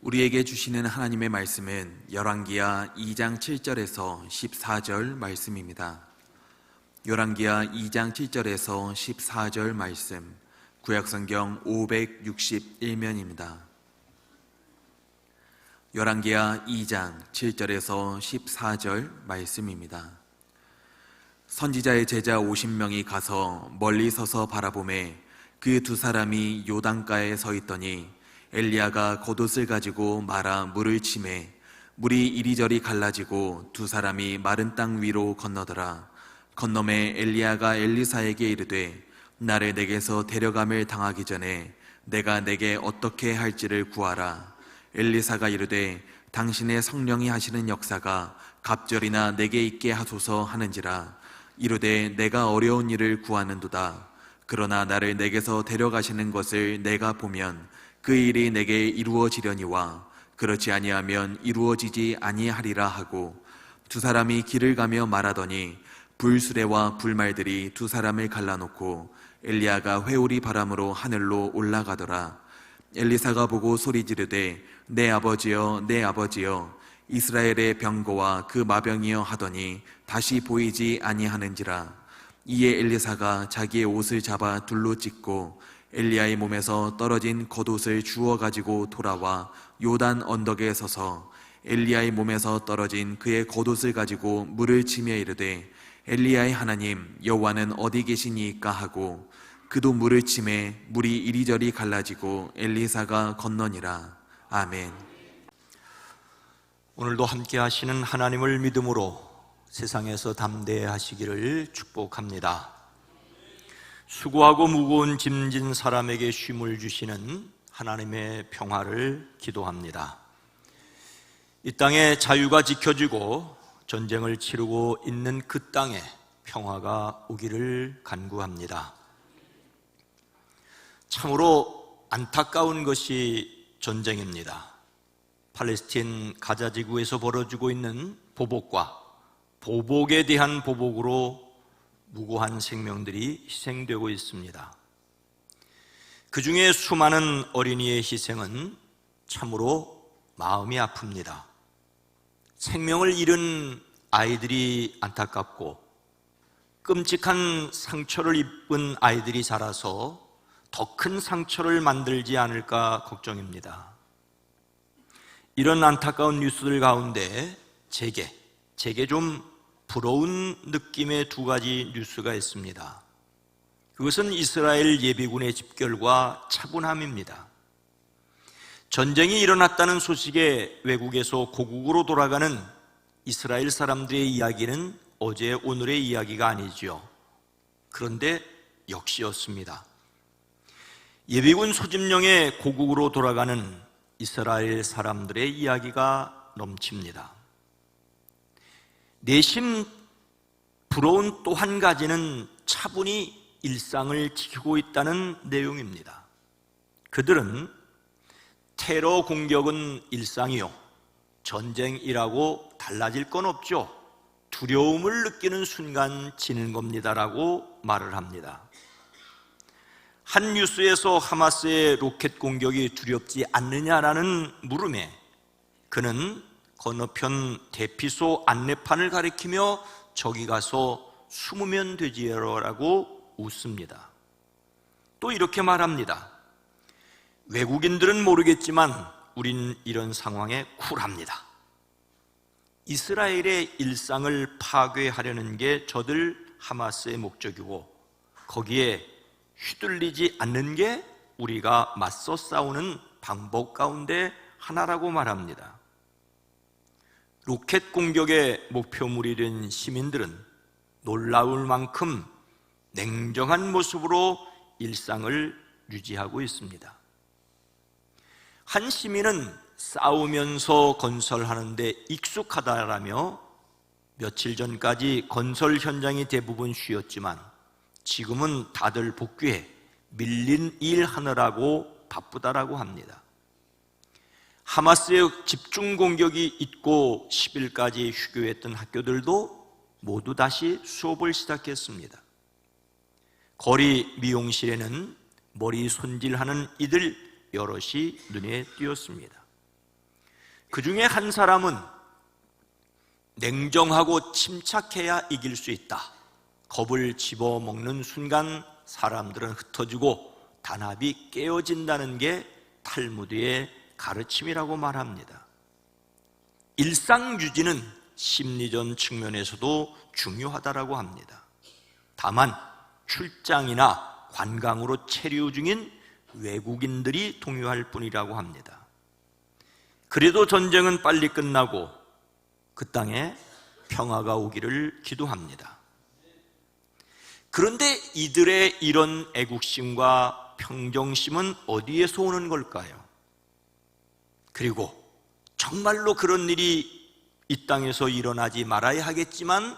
우리에게 주시는 하나님의 말씀은 열왕기하 2장 7절에서 14절 말씀입니다. 열왕기하 2장 7절에서 14절 말씀, 구약성경 561면입니다. 열왕기하 2장 7절에서 14절 말씀입니다. 선지자의 제자 50명이 가서 멀리 서서 바라보매 그 두 사람이 요단가에 서 있더니 엘리야가 겉옷을 가지고 말아 물을 치매 물이 이리저리 갈라지고 두 사람이 마른 땅 위로 건너더라. 건너매 엘리야가 엘리사에게 이르되 나를 내게서 데려감을 당하기 전에 내가 내게 어떻게 할지를 구하라. 엘리사가 이르되 당신의 성령이 하시는 역사가 갑절이나 내게 있게 하소서 하는지라. 이르되 내가 어려운 일을 구하는도다. 그러나 나를 내게서 데려가시는 것을 내가 보면 그 일이 내게 이루어지려니와 그렇지 아니하면 이루어지지 아니하리라 하고 두 사람이 길을 가며 말하더니 불수레와 불말들이 두 사람을 갈라놓고 엘리야가 회오리 바람으로 하늘로 올라가더라. 엘리사가 보고 소리 지르되 내 아버지여 내 아버지여 이스라엘의 병거와 그 마병이여 하더니 다시 보이지 아니하는지라. 이에 엘리사가 자기의 옷을 잡아 둘로 찢고 엘리야의 몸에서 떨어진 겉옷을 주워 가지고 돌아와 요단 언덕에 서서 엘리야의 몸에서 떨어진 그의 겉옷을 가지고 물을 치며 이르되 엘리야의 하나님 여호와는 어디 계시니까 하고 그도 물을 치매 물이 이리저리 갈라지고 엘리사가 건너니라. 아멘. 오늘도 함께 하시는 하나님을 믿음으로 세상에서 담대하시기를 축복합니다. 수고하고 무거운 짐진 사람에게 쉼을 주시는 하나님의 평화를 기도합니다. 이 땅에 자유가 지켜지고 전쟁을 치르고 있는 그 땅에 평화가 오기를 간구합니다. 참으로 안타까운 것이 전쟁입니다. 팔레스틴 가자 지구에서 벌어지고 있는 보복과 보복에 대한 보복으로 무고한 생명들이 희생되고 있습니다. 그 중에 수많은 어린이의 희생은 참으로 마음이 아픕니다. 생명을 잃은 아이들이 안타깝고 끔찍한 상처를 입은 아이들이 자라서 더 큰 상처를 만들지 않을까 걱정입니다. 이런 안타까운 뉴스들 가운데 제게 좀 부러운 느낌의 두 가지 뉴스가 있습니다. 그것은 이스라엘 예비군의 집결과 차분함입니다. 전쟁이 일어났다는 소식에 외국에서 고국으로 돌아가는 이스라엘 사람들의 이야기는 어제 오늘의 이야기가 아니지요. 그런데 역시였습니다. 예비군 소집령에 고국으로 돌아가는 이스라엘 사람들의 이야기가 넘칩니다. 내심 부러운 또 한 가지는 차분히 일상을 지키고 있다는 내용입니다. 그들은 테러 공격은 일상이요, 전쟁이라고 달라질 건 없죠. 두려움을 느끼는 순간 지는 겁니다라고 말을 합니다. 한 뉴스에서 하마스의 로켓 공격이 두렵지 않느냐라는 물음에 그는 건너편 대피소 안내판을 가리키며 저기 가서 숨으면 되지요라고 웃습니다. 또 이렇게 말합니다. 외국인들은 모르겠지만 우린 이런 상황에 쿨합니다. 이스라엘의 일상을 파괴하려는 게 저들 하마스의 목적이고 거기에 휘둘리지 않는 게 우리가 맞서 싸우는 방법 가운데 하나라고 말합니다. 로켓 공격의 목표물이 된 시민들은 놀라울 만큼 냉정한 모습으로 일상을 유지하고 있습니다. 한 시민은 싸우면서 건설하는 데 익숙하다라며 며칠 전까지 건설 현장이 대부분 쉬었지만 지금은 다들 복귀해 밀린 일 하느라고 바쁘다라고 합니다. 하마스의 집중 공격이 있고 10일까지 휴교했던 학교들도 모두 다시 수업을 시작했습니다. 거리 미용실에는 머리 손질하는 이들 여럿이 눈에 띄었습니다. 그 중에 한 사람은 냉정하고 침착해야 이길 수 있다. 겁을 집어먹는 순간 사람들은 흩어지고 단합이 깨어진다는 게 탈무드의 가르침이라고 말합니다. 일상유지는 심리전 측면에서도 중요하다라고 합니다. 다만 출장이나 관광으로 체류 중인 외국인들이 동요할 뿐이라고 합니다. 그래도 전쟁은 빨리 끝나고 그 땅에 평화가 오기를 기도합니다. 그런데 이들의 이런 애국심과 평정심은 어디에서 오는 걸까요? 그리고 정말로 그런 일이 이 땅에서 일어나지 말아야 하겠지만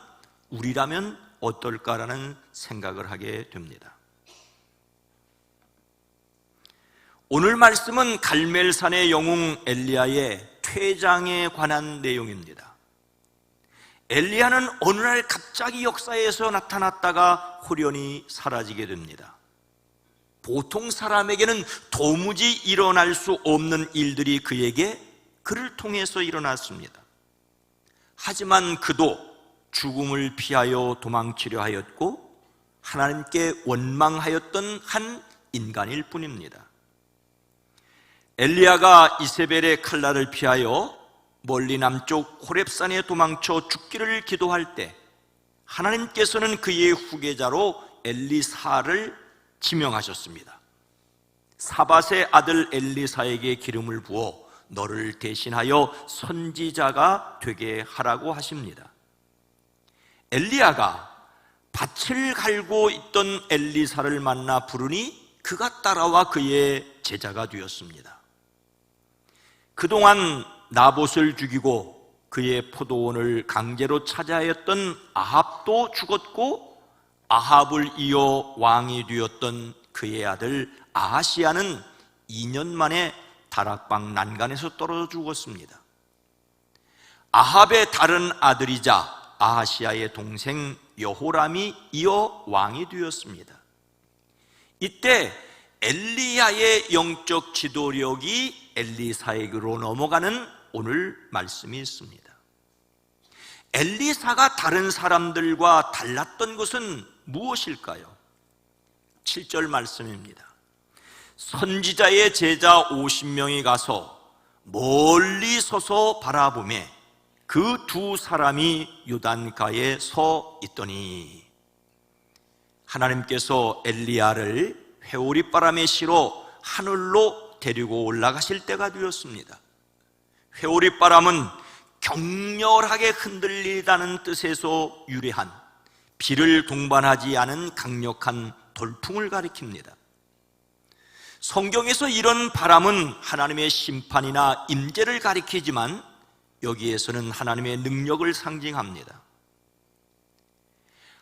우리라면 어떨까라는 생각을 하게 됩니다. 오늘 말씀은 갈멜산의 영웅 엘리야의 퇴장에 관한 내용입니다. 엘리야는 어느 날 갑자기 역사에서 나타났다가 호련히 사라지게 됩니다. 보통 사람에게는 도무지 일어날 수 없는 일들이 그를 통해서 일어났습니다. 하지만 그도 죽음을 피하여 도망치려 하였고 하나님께 원망하였던 한 인간일 뿐입니다. 엘리야가 이세벨의 칼날을 피하여 멀리 남쪽 호렙산에 도망쳐 죽기를 기도할 때 하나님께서는 그의 후계자로 엘리사를 지명하셨습니다. 사밧의 아들 엘리사에게 기름을 부어 너를 대신하여 선지자가 되게 하라고 하십니다. 엘리야가 밭을 갈고 있던 엘리사를 만나 부르니 그가 따라와 그의 제자가 되었습니다. 그동안 나봇을 죽이고 그의 포도원을 강제로 차지하였던 아합도 죽었고 아합을 이어 왕이 되었던 그의 아들 아하시야는 2년 만에 다락방 난간에서 떨어져 죽었습니다. 아합의 다른 아들이자 아하시야의 동생 여호람이 이어 왕이 되었습니다. 이때 엘리야의 영적 지도력이 엘리사에게로 넘어가는 오늘 말씀이 있습니다. 엘리사가 다른 사람들과 달랐던 것은 무엇일까요? 7절 말씀입니다. 선지자의 제자 50명이 가서 멀리 서서 바라보매 그 두 사람이 요단가에 서 있더니 하나님께서 엘리야를 회오리바람에 실어 하늘로 데리고 올라가실 때가 되었습니다. 회오리바람은 격렬하게 흔들리다는 뜻에서 유래한 비를 동반하지 않은 강력한 돌풍을 가리킵니다. 성경에서 이런 바람은 하나님의 심판이나 임재를 가리키지만 여기에서는 하나님의 능력을 상징합니다.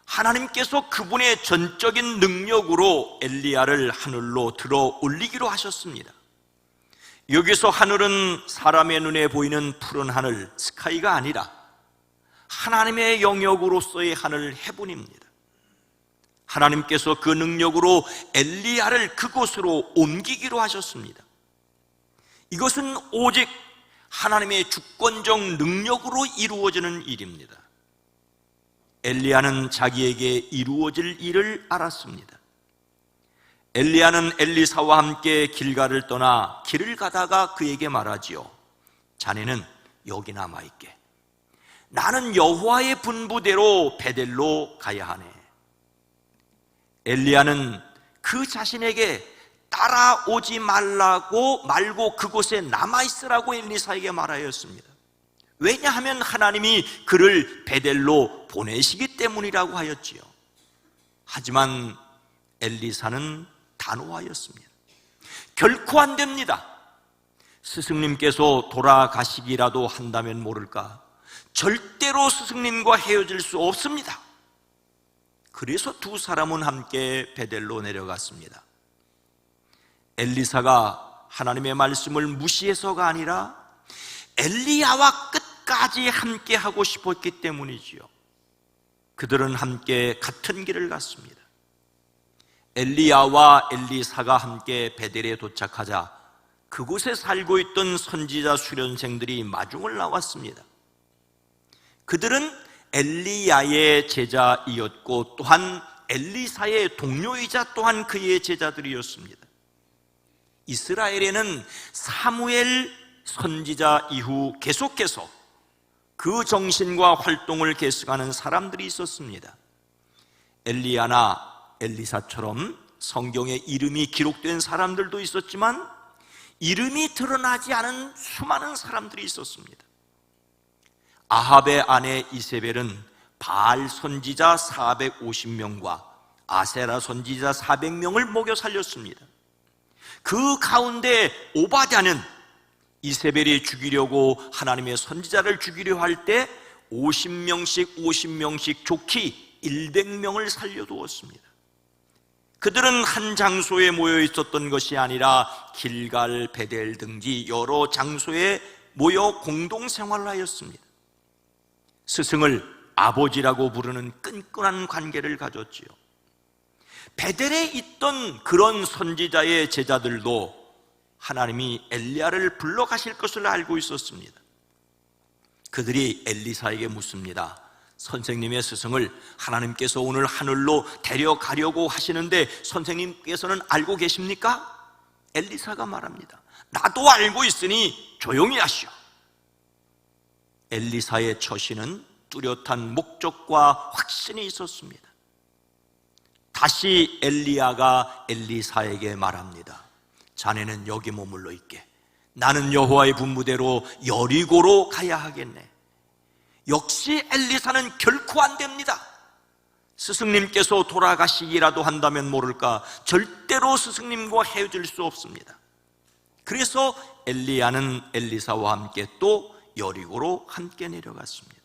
하나님께서 그분의 전적인 능력으로 엘리야를 하늘로 들어 올리기로 하셨습니다. 여기서 하늘은 사람의 눈에 보이는 푸른 하늘, 스카이가 아니라 하나님의 영역으로서의 하늘, 헤븐입니다. 하나님께서 그 능력으로 엘리야를 그곳으로 옮기기로 하셨습니다. 이것은 오직 하나님의 주권적 능력으로 이루어지는 일입니다. 엘리야는 자기에게 이루어질 일을 알았습니다. 엘리야는 엘리사와 함께 길가를 떠나 길을 가다가 그에게 말하지요. 자네는 여기 남아있게. 나는 여호와의 분부대로 베델로 가야 하네. 엘리야는 그 자신에게 따라오지 말고 그곳에 남아있으라고 엘리사에게 말하였습니다. 왜냐하면 하나님이 그를 베델로 보내시기 때문이라고 하였지요. 하지만 엘리사는 단호하였습니다. 결코 안 됩니다. 스승님께서 돌아가시기라도 한다면 모를까 절대로 스승님과 헤어질 수 없습니다. 그래서 두 사람은 함께 베델로 내려갔습니다. 엘리사가 하나님의 말씀을 무시해서가 아니라 엘리야와 끝까지 함께 하고 싶었기 때문이지요. 그들은 함께 같은 길을 갔습니다. 엘리야와 엘리사가 함께 베델에 도착하자 그곳에 살고 있던 선지자 수련생들이 마중을 나왔습니다. 그들은 엘리야의 제자이었고 또한 엘리사의 동료이자 또한 그의 제자들이었습니다. 이스라엘에는 사무엘 선지자 이후 계속해서 그 정신과 활동을 계승하는 사람들이 있었습니다. 엘리야나 엘리사처럼 성경에 이름이 기록된 사람들도 있었지만 이름이 드러나지 않은 수많은 사람들이 있었습니다. 아합의 아내 이세벨은 바알 선지자 450명과 아세라 선지자 400명을 먹여 살렸습니다. 그 가운데 오바댜는 이세벨이 죽이려고 하나님의 선지자를 죽이려 할 때 50명씩 좋게 100명을 살려두었습니다. 그들은 한 장소에 모여 있었던 것이 아니라 길갈, 베델 등지 여러 장소에 모여 공동생활하였습니다. 스승을 아버지라고 부르는 끈끈한 관계를 가졌지요. 베델에 있던 그런 선지자의 제자들도 하나님이 엘리야를 불러가실 것을 알고 있었습니다. 그들이 엘리사에게 묻습니다. 선생님의 스승을 하나님께서 오늘 하늘로 데려가려고 하시는데 선생님께서는 알고 계십니까? 엘리사가 말합니다. 나도 알고 있으니 조용히 하시오. 엘리사의 처신은 뚜렷한 목적과 확신이 있었습니다. 다시 엘리야가 엘리사에게 말합니다. 자네는 여기 머물러 있게. 나는 여호와의 분부대로 여리고로 가야 하겠네. 역시 엘리사는 결코 안 됩니다. 스승님께서 돌아가시기라도 한다면 모를까 절대로 스승님과 헤어질 수 없습니다. 그래서 엘리야는 엘리사와 함께 또 여리고로 함께 내려갔습니다.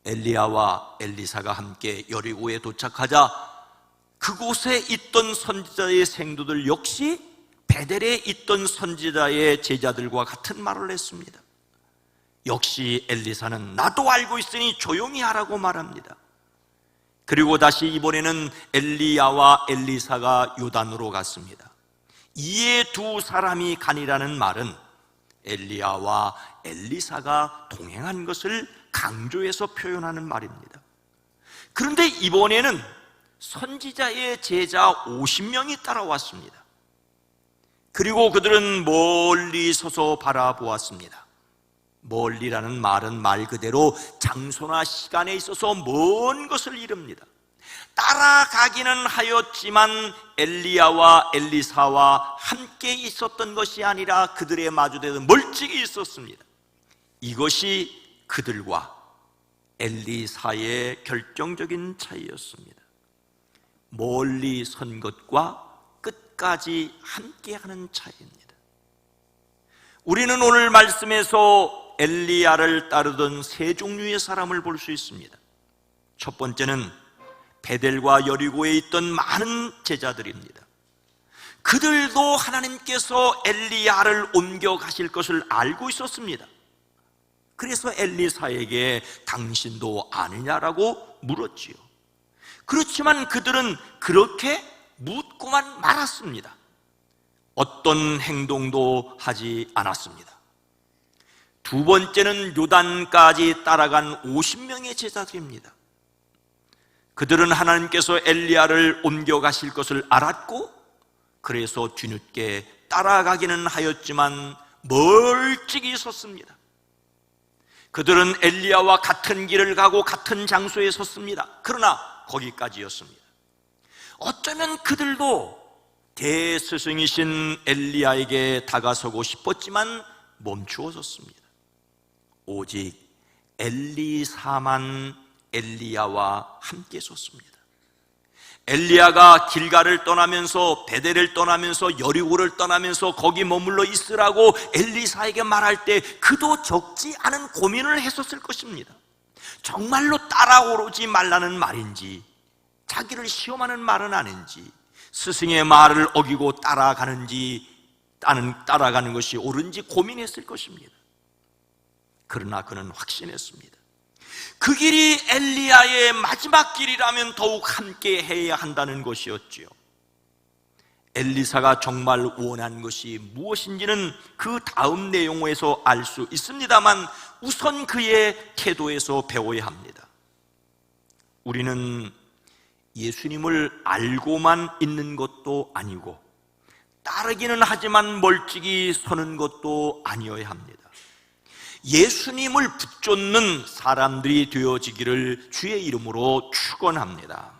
엘리야와 엘리사가 함께 여리고에 도착하자 그곳에 있던 선지자의 생도들 역시 베델에 있던 선지자의 제자들과 같은 말을 했습니다. 역시 엘리사는 나도 알고 있으니 조용히 하라고 말합니다. 그리고 다시 이번에는 엘리야와 엘리사가 요단으로 갔습니다. 이에 두 사람이 가니라는 말은 엘리야와 엘리사가 동행한 것을 강조해서 표현하는 말입니다. 그런데 이번에는 선지자의 제자 50명이 따라왔습니다. 그리고 그들은 멀리 서서 바라보았습니다. 멀리라는 말은 말 그대로 장소나 시간에 있어서 먼 것을 이릅니다. 따라가기는 하였지만 엘리야와 엘리사와 함께 있었던 것이 아니라 그들의 마주대도 멀찍이 있었습니다. 이것이 그들과 엘리사의 결정적인 차이였습니다. 멀리 선 것과 끝까지 함께하는 차이입니다. 우리는 오늘 말씀에서 엘리야를 따르던 세 종류의 사람을 볼 수 있습니다. 첫 번째는 베델과 여리고에 있던 많은 제자들입니다. 그들도 하나님께서 엘리야를 옮겨 가실 것을 알고 있었습니다. 그래서 엘리사에게 당신도 아느냐라고 물었지요. 그렇지만 그들은 그렇게 묻고만 말았습니다. 어떤 행동도 하지 않았습니다. 두 번째는 요단까지 따라간 50명의 제자들입니다. 그들은 하나님께서 엘리야를 옮겨가실 것을 알았고 그래서 뒤늦게 따라가기는 하였지만 멀찍이 섰습니다. 그들은 엘리야와 같은 길을 가고 같은 장소에 섰습니다. 그러나 거기까지였습니다. 어쩌면 그들도 대스승이신 엘리야에게 다가서고 싶었지만 멈추어 섰습니다. 오직 엘리사만 엘리야와 함께 섰습니다. 엘리야가 길갈을 떠나면서 베델을 떠나면서 여리고를 떠나면서 거기 머물러 있으라고 엘리사에게 말할 때 그도 적지 않은 고민을 했었을 것입니다. 정말로 따라오지 말라는 말인지 자기를 시험하는 말은 아닌지 스승의 말을 어기고 따라가는 것이 옳은지 고민했을 것입니다. 그러나 그는 확신했습니다. 그 길이 엘리야의 마지막 길이라면 더욱 함께 해야 한다는 것이었지요. 엘리사가 정말 원한 것이 무엇인지는 그 다음 내용에서 알 수 있습니다만 우선 그의 태도에서 배워야 합니다. 우리는 예수님을 알고만 있는 것도 아니고 따르기는 하지만 멀찍이 서는 것도 아니어야 합니다. 예수님을 붙잡는 사람들이 되어지기를 주의 이름으로 축원합니다.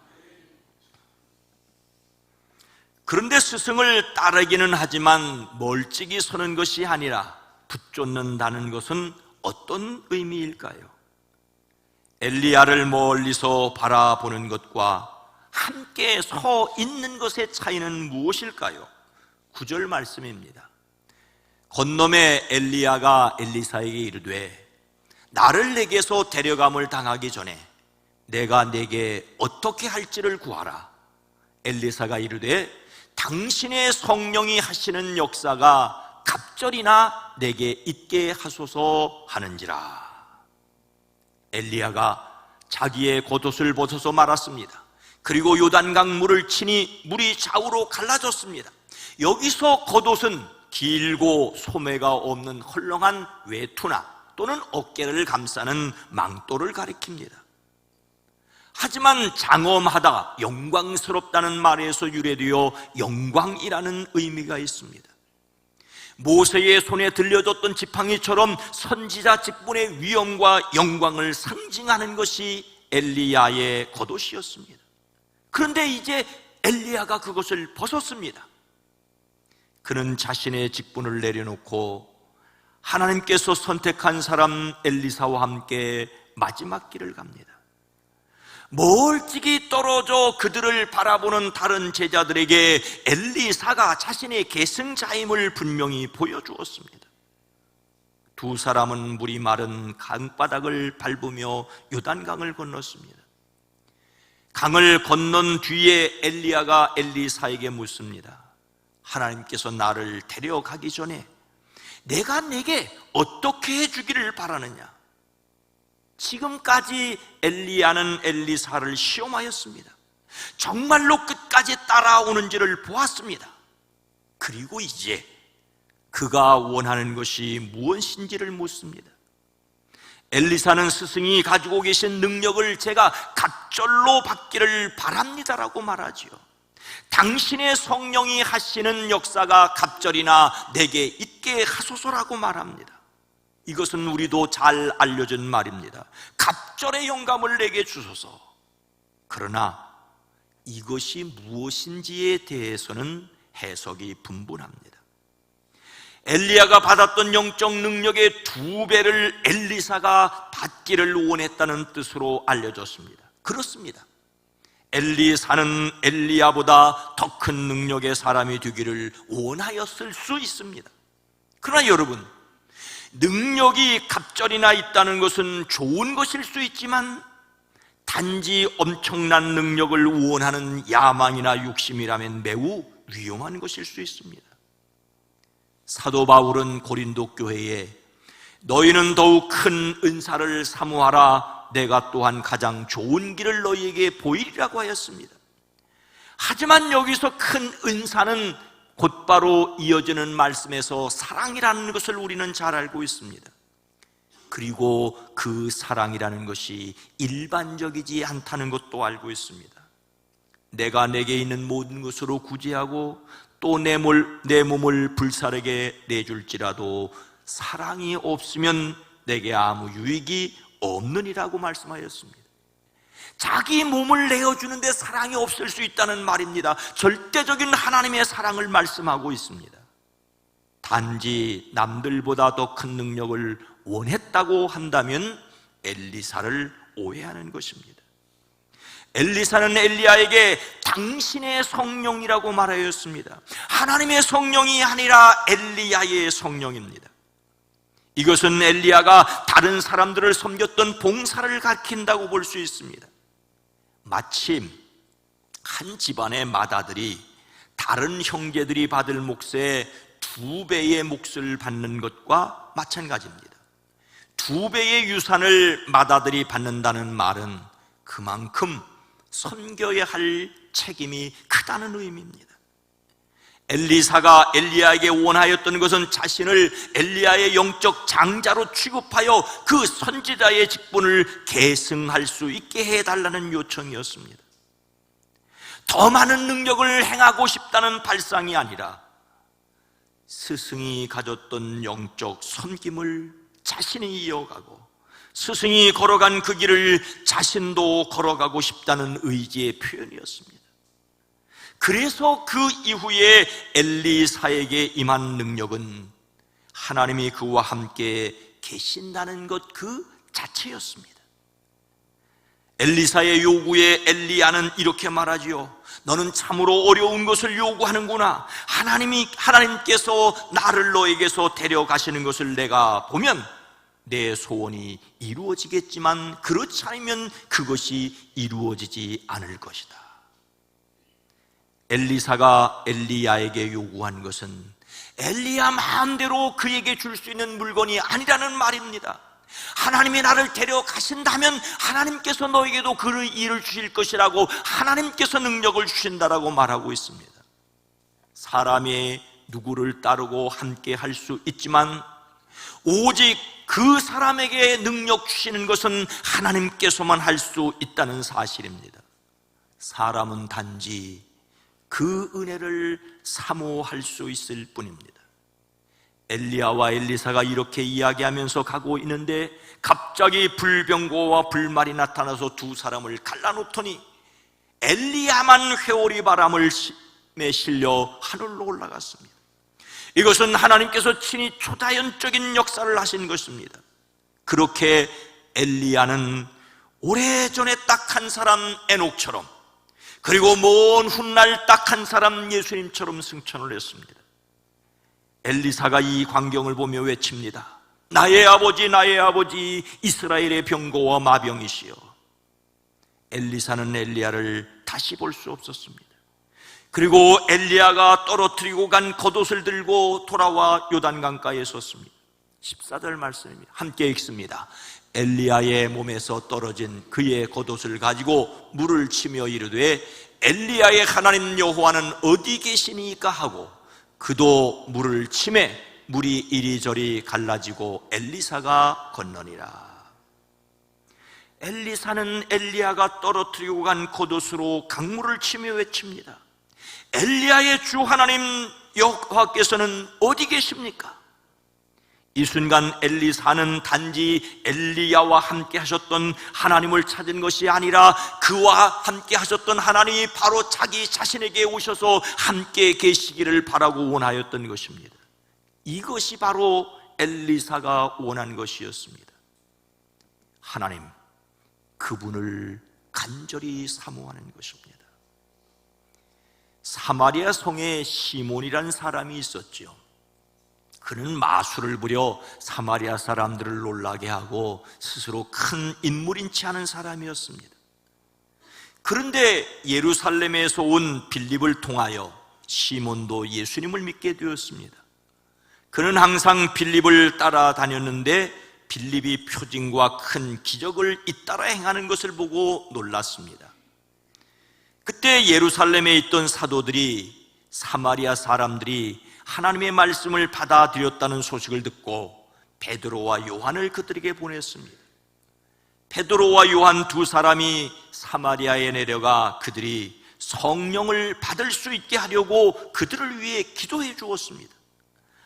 그런데 스승을 따르기는 하지만 멀찍이 서는 것이 아니라 붙잡는다는 것은 어떤 의미일까요? 엘리야를 멀리서 바라보는 것과 함께 서 있는 것의 차이는 무엇일까요? 9절 말씀입니다. 건너매 엘리야가 엘리사에게 이르되 나를 내게서 데려감을 당하기 전에 내가 내게 어떻게 할지를 구하라. 엘리사가 이르되 당신의 성령이 하시는 역사가 갑절이나 내게 있게 하소서 하는지라. 엘리야가 자기의 겉옷을 벗어서 말았습니다. 그리고 요단강 물을 치니 물이 좌우로 갈라졌습니다. 여기서 겉옷은 길고 소매가 없는 헐렁한 외투나 또는 어깨를 감싸는 망토를 가리킵니다. 하지만 장엄하다, 영광스럽다는 말에서 유래되어 영광이라는 의미가 있습니다. 모세의 손에 들려줬던 지팡이처럼 선지자 직분의 위엄과 영광을 상징하는 것이 엘리야의 겉옷이었습니다. 그런데 이제 엘리야가 그것을 벗었습니다. 그는 자신의 직분을 내려놓고 하나님께서 선택한 사람 엘리사와 함께 마지막 길을 갑니다. 멀찍이 떨어져 그들을 바라보는 다른 제자들에게 엘리사가 자신의 계승자임을 분명히 보여주었습니다. 두 사람은 물이 마른 강바닥을 밟으며 요단강을 건넜습니다. 강을 건넌 뒤에 엘리야가 엘리사에게 묻습니다. 하나님께서 나를 데려가기 전에 내가 내게 어떻게 해주기를 바라느냐? 지금까지 엘리야는 엘리사를 시험하였습니다. 정말로 끝까지 따라오는지를 보았습니다. 그리고 이제 그가 원하는 것이 무엇인지를 묻습니다. 엘리사는 스승이 가지고 계신 능력을 제가 갑절로 받기를 바랍니다라고 말하지요. 당신의 성령이 하시는 역사가 갑절이나 내게 있게 하소서라고 말합니다. 이것은 우리도 잘 알려진 말입니다. 갑절의 영감을 내게 주소서. 그러나 이것이 무엇인지에 대해서는 해석이 분분합니다. 엘리야가 받았던 영적 능력의 2배를 엘리사가 받기를 원했다는 뜻으로 알려졌습니다. 그렇습니다. 엘리사는 엘리야보다 더 큰 능력의 사람이 되기를 원하였을 수 있습니다. 그러나 여러분, 능력이 갑절이나 있다는 것은 좋은 것일 수 있지만 단지 엄청난 능력을 원하는 야망이나 욕심이라면 매우 위험한 것일 수 있습니다. 사도 바울은 고린도 교회에 너희는 더욱 큰 은사를 사모하라, 내가 또한 가장 좋은 길을 너희에게 보이리라고 하였습니다. 하지만 여기서 큰 은사는 곧바로 이어지는 말씀에서 사랑이라는 것을 우리는 잘 알고 있습니다. 그리고 그 사랑이라는 것이 일반적이지 않다는 것도 알고 있습니다. 내가 내게 있는 모든 것으로 구제하고 또 내 몸을 불사르게 내줄지라도 사랑이 없으면 내게 아무 유익이 없느니라고 말씀하였습니다. 자기 몸을 내어주는데 사랑이 없을 수 있다는 말입니다. 절대적인 하나님의 사랑을 말씀하고 있습니다. 단지 남들보다 더 큰 능력을 원했다고 한다면 엘리사를 오해하는 것입니다. 엘리사는 엘리야에게 당신의 성령이라고 말하였습니다. 하나님의 성령이 아니라 엘리야의 성령입니다. 이것은 엘리야가 다른 사람들을 섬겼던 봉사를 가리킨다고 볼 수 있습니다. 마침 한 집안의 맏아들이 다른 형제들이 받을 몫의 2배의 몫을 받는 것과 마찬가지입니다. 2배의 유산을 맏아들이 받는다는 말은 그만큼 섬겨야 할 책임이 크다는 의미입니다. 엘리사가 엘리야에게 원하였던 것은 자신을 엘리야의 영적 장자로 취급하여 그 선지자의 직분을 계승할 수 있게 해달라는 요청이었습니다. 더 많은 능력을 행하고 싶다는 발상이 아니라 스승이 가졌던 영적 섬김을 자신이 이어가고 스승이 걸어간 그 길을 자신도 걸어가고 싶다는 의지의 표현이었습니다. 그래서 그 이후에 엘리사에게 임한 능력은 하나님이 그와 함께 계신다는 것 그 자체였습니다. 엘리사의 요구에 엘리야는 이렇게 말하지요. 너는 참으로 어려운 것을 요구하는구나. 하나님께서 나를 너에게서 데려가시는 것을 내가 보면 내 소원이 이루어지겠지만 그렇지 않으면 그것이 이루어지지 않을 것이다. 엘리사가 엘리야에게 요구한 것은 엘리야 마음대로 그에게 줄 수 있는 물건이 아니라는 말입니다. 하나님이 나를 데려가신다면 하나님께서 너에게도 그 일을 주실 것이라고 하나님께서 능력을 주신다라고 말하고 있습니다. 사람이 누구를 따르고 함께 할 수 있지만 오직 그 사람에게 능력 주시는 것은 하나님께서만 할 수 있다는 사실입니다. 사람은 단지 그 은혜를 사모할 수 있을 뿐입니다. 엘리야와 엘리사가 이렇게 이야기하면서 가고 있는데 갑자기 불병거와 불말이 나타나서 두 사람을 갈라놓더니 엘리야만 회오리 바람에 실려 하늘로 올라갔습니다. 이것은 하나님께서 친히 초자연적인 역사를 하신 것입니다. 그렇게 엘리야는 오래전에 딱 한 사람 에녹처럼, 그리고 먼 훗날 딱 한 사람 예수님처럼 승천을 했습니다. 엘리사가 이 광경을 보며 외칩니다. 나의 아버지, 나의 아버지, 이스라엘의 병거와 마병이시여. 엘리사는 엘리야를 다시 볼 수 없었습니다. 그리고 엘리야가 떨어뜨리고 간 겉옷을 들고 돌아와 요단강가에 섰습니다. 14절 말씀입니다. 함께 읽습니다. 엘리야의 몸에서 떨어진 그의 겉옷을 가지고 물을 치며 이르되 엘리야의 하나님 여호와는 어디 계시니까 하고 그도 물을 치매 물이 이리저리 갈라지고 엘리사가 건너니라. 엘리사는 엘리야가 떨어뜨리고 간 겉옷으로 강물을 치며 외칩니다. 엘리야의 주 하나님 여호와께서는 어디 계십니까? 이 순간 엘리사는 단지 엘리야와 함께 하셨던 하나님을 찾은 것이 아니라 그와 함께 하셨던 하나님이 바로 자기 자신에게 오셔서 함께 계시기를 바라고 원하였던 것입니다. 이것이 바로 엘리사가 원한 것이었습니다. 하나님, 그분을 간절히 사모하는 것입니다. 사마리아 성에 시몬이라는 사람이 있었죠. 그는 마술을 부려 사마리아 사람들을 놀라게 하고 스스로 큰 인물인치 않은 사람이었습니다. 그런데 예루살렘에서 온 빌립을 통하여 시몬도 예수님을 믿게 되었습니다. 그는 항상 빌립을 따라다녔는데 빌립이 표징과 큰 기적을 잇따라 행하는 것을 보고 놀랐습니다. 그때 예루살렘에 있던 사도들이 사마리아 사람들이 하나님의 말씀을 받아들였다는 소식을 듣고 베드로와 요한을 그들에게 보냈습니다. 베드로와 요한 두 사람이 사마리아에 내려가 그들이 성령을 받을 수 있게 하려고 그들을 위해 기도해 주었습니다.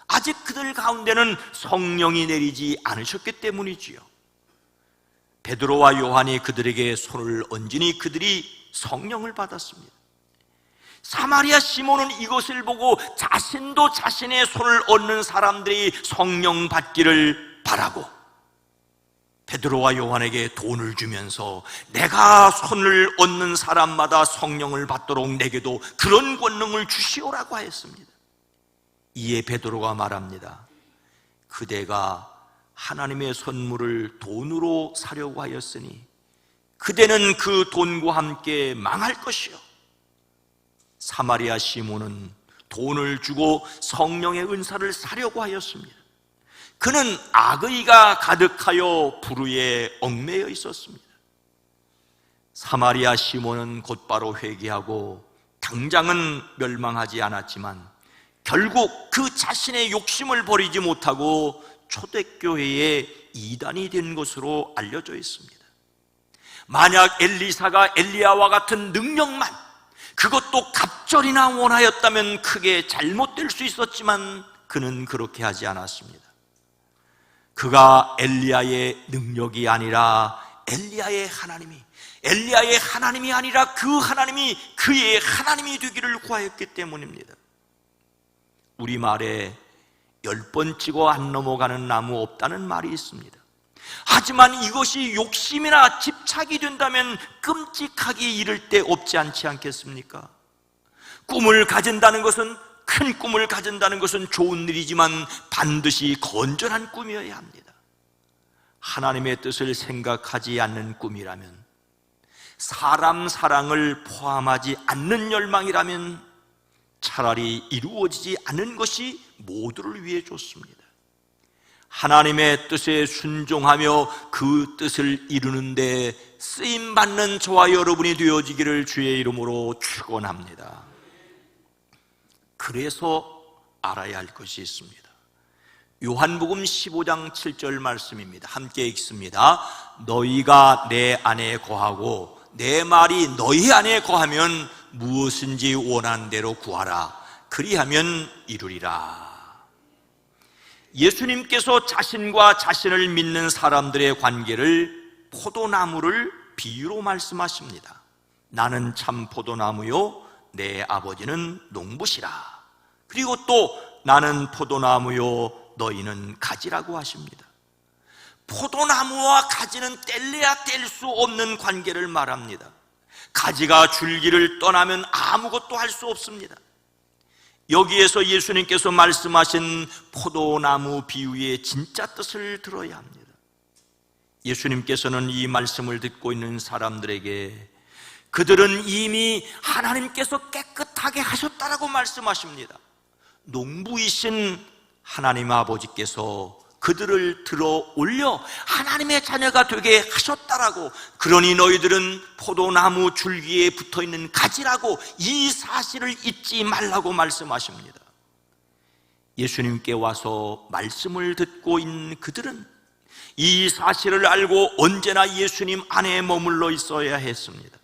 아직 그들 가운데는 성령이 내리지 않으셨기 때문이지요. 베드로와 요한이 그들에게 손을 얹으니 그들이 성령을 받았습니다. 사마리아 시몬은 이것을 보고 자신도 자신의 손을 얹는 사람들이 성령 받기를 바라고 베드로와 요한에게 돈을 주면서 내가 손을 얹는 사람마다 성령을 받도록 내게도 그런 권능을 주시오라고 하였습니다. 이에 베드로가 말합니다. 그대가 하나님의 선물을 돈으로 사려고 하였으니 그대는 그 돈과 함께 망할 것이요. 사마리아 시몬은 돈을 주고 성령의 은사를 사려고 하였습니다. 그는 악의가 가득하여 불의에 얽매여 있었습니다. 사마리아 시몬은 곧바로 회개하고 당장은 멸망하지 않았지만 결국 그 자신의 욕심을 버리지 못하고 초대교회의 이단이 된 것으로 알려져 있습니다. 만약 엘리사가 엘리야와 같은 능력만, 그것도 갑절이나 원하였다면 크게 잘못될 수 있었지만 그는 그렇게 하지 않았습니다. 그가 엘리야의 능력이 아니라 엘리야의 하나님이 아니라 그 하나님이 그의 하나님이 되기를 구하였기 때문입니다. 우리말에 10번 찍어 안 넘어가는 나무 없다는 말이 있습니다. 하지만 이것이 욕심이나 집착이 된다면 끔찍하게 이를 데 없지 않지 않겠습니까? 꿈을 가진다는 것은, 큰 꿈을 가진다는 것은 좋은 일이지만 반드시 건전한 꿈이어야 합니다. 하나님의 뜻을 생각하지 않는 꿈이라면, 사람 사랑을 포함하지 않는 열망이라면 차라리 이루어지지 않은 것이 모두를 위해 좋습니다. 하나님의 뜻에 순종하며 그 뜻을 이루는데 쓰임받는 저와 여러분이 되어지기를 주의 이름으로 축원합니다. 그래서 알아야 할 것이 있습니다. 요한복음 15장 7절 말씀입니다. 함께 읽습니다. 너희가 내 안에 거하고 내 말이 너희 안에 거하면 무엇인지 원하는 대로 구하라. 그리하면 이루리라. 예수님께서 자신과 자신을 믿는 사람들의 관계를 포도나무를 비유로 말씀하십니다. 나는 참 포도나무요 내 아버지는 농부시라. 그리고 또 나는 포도나무요 너희는 가지라고 하십니다. 포도나무와 가지는 뗄래야 뗄 수 없는 관계를 말합니다. 가지가 줄기를 떠나면 아무것도 할 수 없습니다. 여기에서 예수님께서 말씀하신 포도나무 비유의 진짜 뜻을 들어야 합니다. 예수님께서는 이 말씀을 듣고 있는 사람들에게 그들은 이미 하나님께서 깨끗하게 하셨다라고 말씀하십니다. 농부이신 하나님 아버지께서 그들을 들어 올려 하나님의 자녀가 되게 하셨다라고, 그러니 너희들은 포도나무 줄기에 붙어있는 가지라고, 이 사실을 잊지 말라고 말씀하십니다. 예수님께 와서 말씀을 듣고 있는 그들은 이 사실을 알고 언제나 예수님 안에 머물러 있어야 했습니다.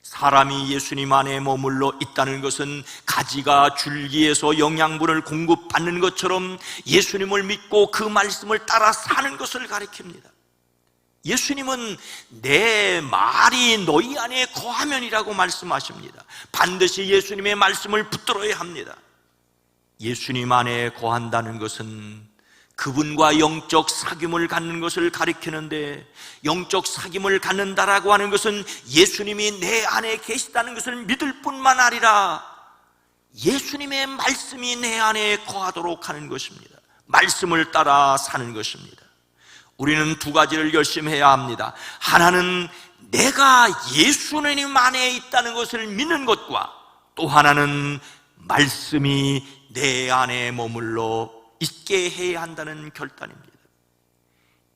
사람이 예수님 안에 머물러 있다는 것은 가지가 줄기에서 영양분을 공급받는 것처럼 예수님을 믿고 그 말씀을 따라 사는 것을 가리킵니다. 예수님은 내 말이 너희 안에 거하면이라고 말씀하십니다. 반드시 예수님의 말씀을 붙들어야 합니다. 예수님 안에 거한다는 것은 그분과 영적 사귐을 갖는 것을 가리키는데, 영적 사귐을 갖는다라고 하는 것은 예수님이 내 안에 계시다는 것을 믿을 뿐만 아니라 예수님의 말씀이 내 안에 거하도록 하는 것입니다. 말씀을 따라 사는 것입니다. 우리는 두 가지를 열심히 해야 합니다. 하나는 내가 예수님 안에 있다는 것을 믿는 것과, 또 하나는 말씀이 내 안에 머물러 있게 해야 한다는 결단입니다.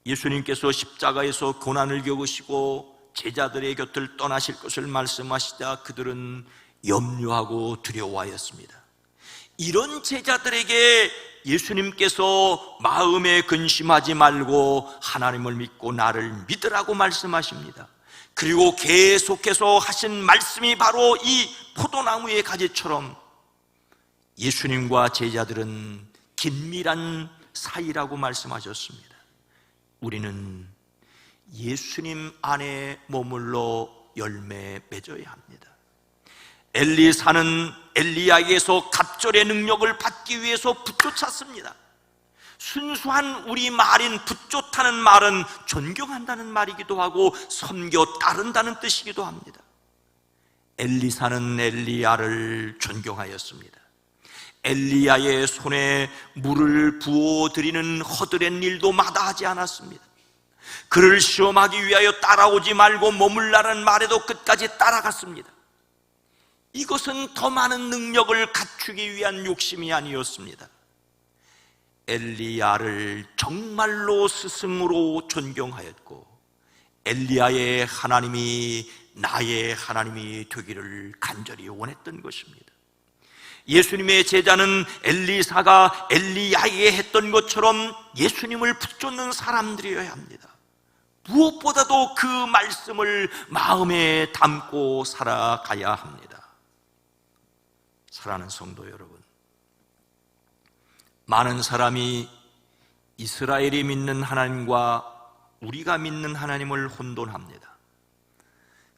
예수님께서 십자가에서 고난을 겪으시고 제자들의 곁을 떠나실 것을 말씀하시자 그들은 염려하고 두려워하였습니다. 이런 제자들에게 예수님께서 마음에 근심하지 말고 하나님을 믿고 나를 믿으라고 말씀하십니다. 그리고 계속해서 하신 말씀이 바로 이 포도나무의 가지처럼 예수님과 제자들은 긴밀한 사이라고 말씀하셨습니다. 우리는 예수님 안에 머물러 열매 맺어야 합니다. 엘리사는 엘리야에게서 갑절의 능력을 받기 위해서 붙쫓았습니다. 순수한 우리 말인 붙쫓다는 말은 존경한다는 말이기도 하고 섬겨 따른다는 뜻이기도 합니다. 엘리사는 엘리야를 존경하였습니다. 엘리야의 손에 물을 부어드리는 허드렛 일도 마다하지 않았습니다. 그를 시험하기 위하여 따라오지 말고 머물라는 말에도 끝까지 따라갔습니다. 이것은 더 많은 능력을 갖추기 위한 욕심이 아니었습니다. 엘리야를 정말로 스승으로 존경하였고, 엘리야의 하나님이 나의 하나님이 되기를 간절히 원했던 것입니다. 예수님의 제자는 엘리사가 엘리야에게 했던 것처럼 예수님을 붙잡는 사람들이어야 합니다. 무엇보다도 그 말씀을 마음에 담고 살아가야 합니다. 사랑하는 성도 여러분, 많은 사람이 이스라엘이 믿는 하나님과 우리가 믿는 하나님을 혼돈합니다.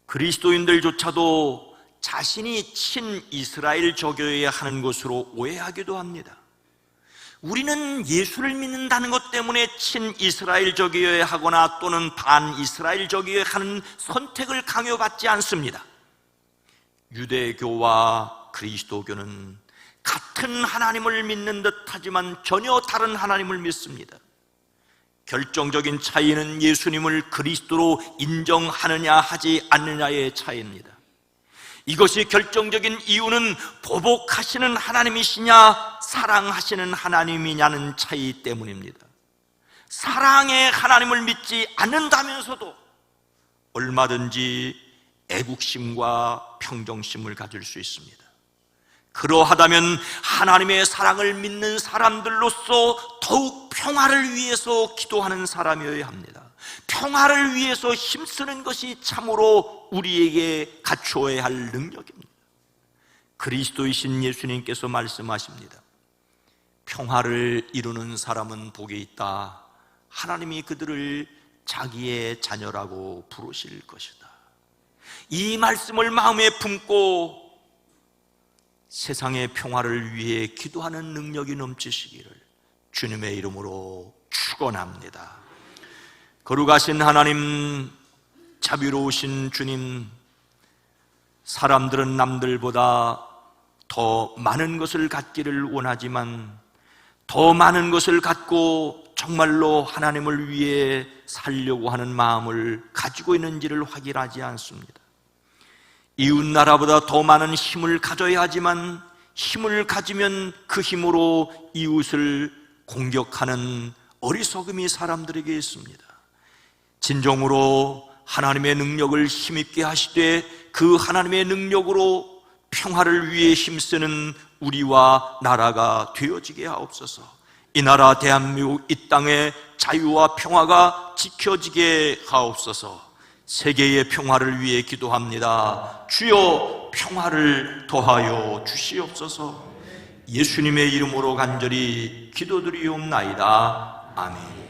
그리스도인들조차도 자신이 친이스라엘적이어야 하는 것으로 오해하기도 합니다. 우리는 예수를 믿는다는 것 때문에 친이스라엘적이어야 하거나 또는 반이스라엘적이어야 하는 선택을 강요받지 않습니다. 유대교와 그리스도교는 같은 하나님을 믿는 듯하지만 전혀 다른 하나님을 믿습니다. 결정적인 차이는 예수님을 그리스도로 인정하느냐 하지 않느냐의 차이입니다. 이것이 결정적인 이유는 보복하시는 하나님이시냐 사랑하시는 하나님이냐는 차이 때문입니다. 사랑의 하나님을 믿지 않는다면서도 얼마든지 애국심과 평정심을 가질 수 있습니다. 그러하다면 하나님의 사랑을 믿는 사람들로서 더욱 평화를 위해서 기도하는 사람이어야 합니다. 평화를 위해서 힘쓰는 것이 참으로 우리에게 갖추어야 할 능력입니다. 그리스도이신 예수님께서 말씀하십니다. 평화를 이루는 사람은 복이 있다. 하나님이 그들을 자기의 자녀라고 부르실 것이다. 이 말씀을 마음에 품고 세상의 평화를 위해 기도하는 능력이 넘치시기를 주님의 이름으로 축원합니다. 거룩하신 하나님, 자비로우신 주님, 사람들은 남들보다 더 많은 것을 갖기를 원하지만 더 많은 것을 갖고 정말로 하나님을 위해 살려고 하는 마음을 가지고 있는지를 확인하지 않습니다. 이웃나라보다 더 많은 힘을 가져야 하지만 힘을 가지면 그 힘으로 이웃을 공격하는 어리석음이 사람들에게 있습니다. 진정으로 하나님의 능력을 힘있게 하시되 그 하나님의 능력으로 평화를 위해 힘쓰는 우리와 나라가 되어지게 하옵소서. 이 나라 대한민국 이 땅의 자유와 평화가 지켜지게 하옵소서. 세계의 평화를 위해 기도합니다. 주여 평화를 더하여 주시옵소서. 예수님의 이름으로 간절히 기도드리옵나이다. 아멘.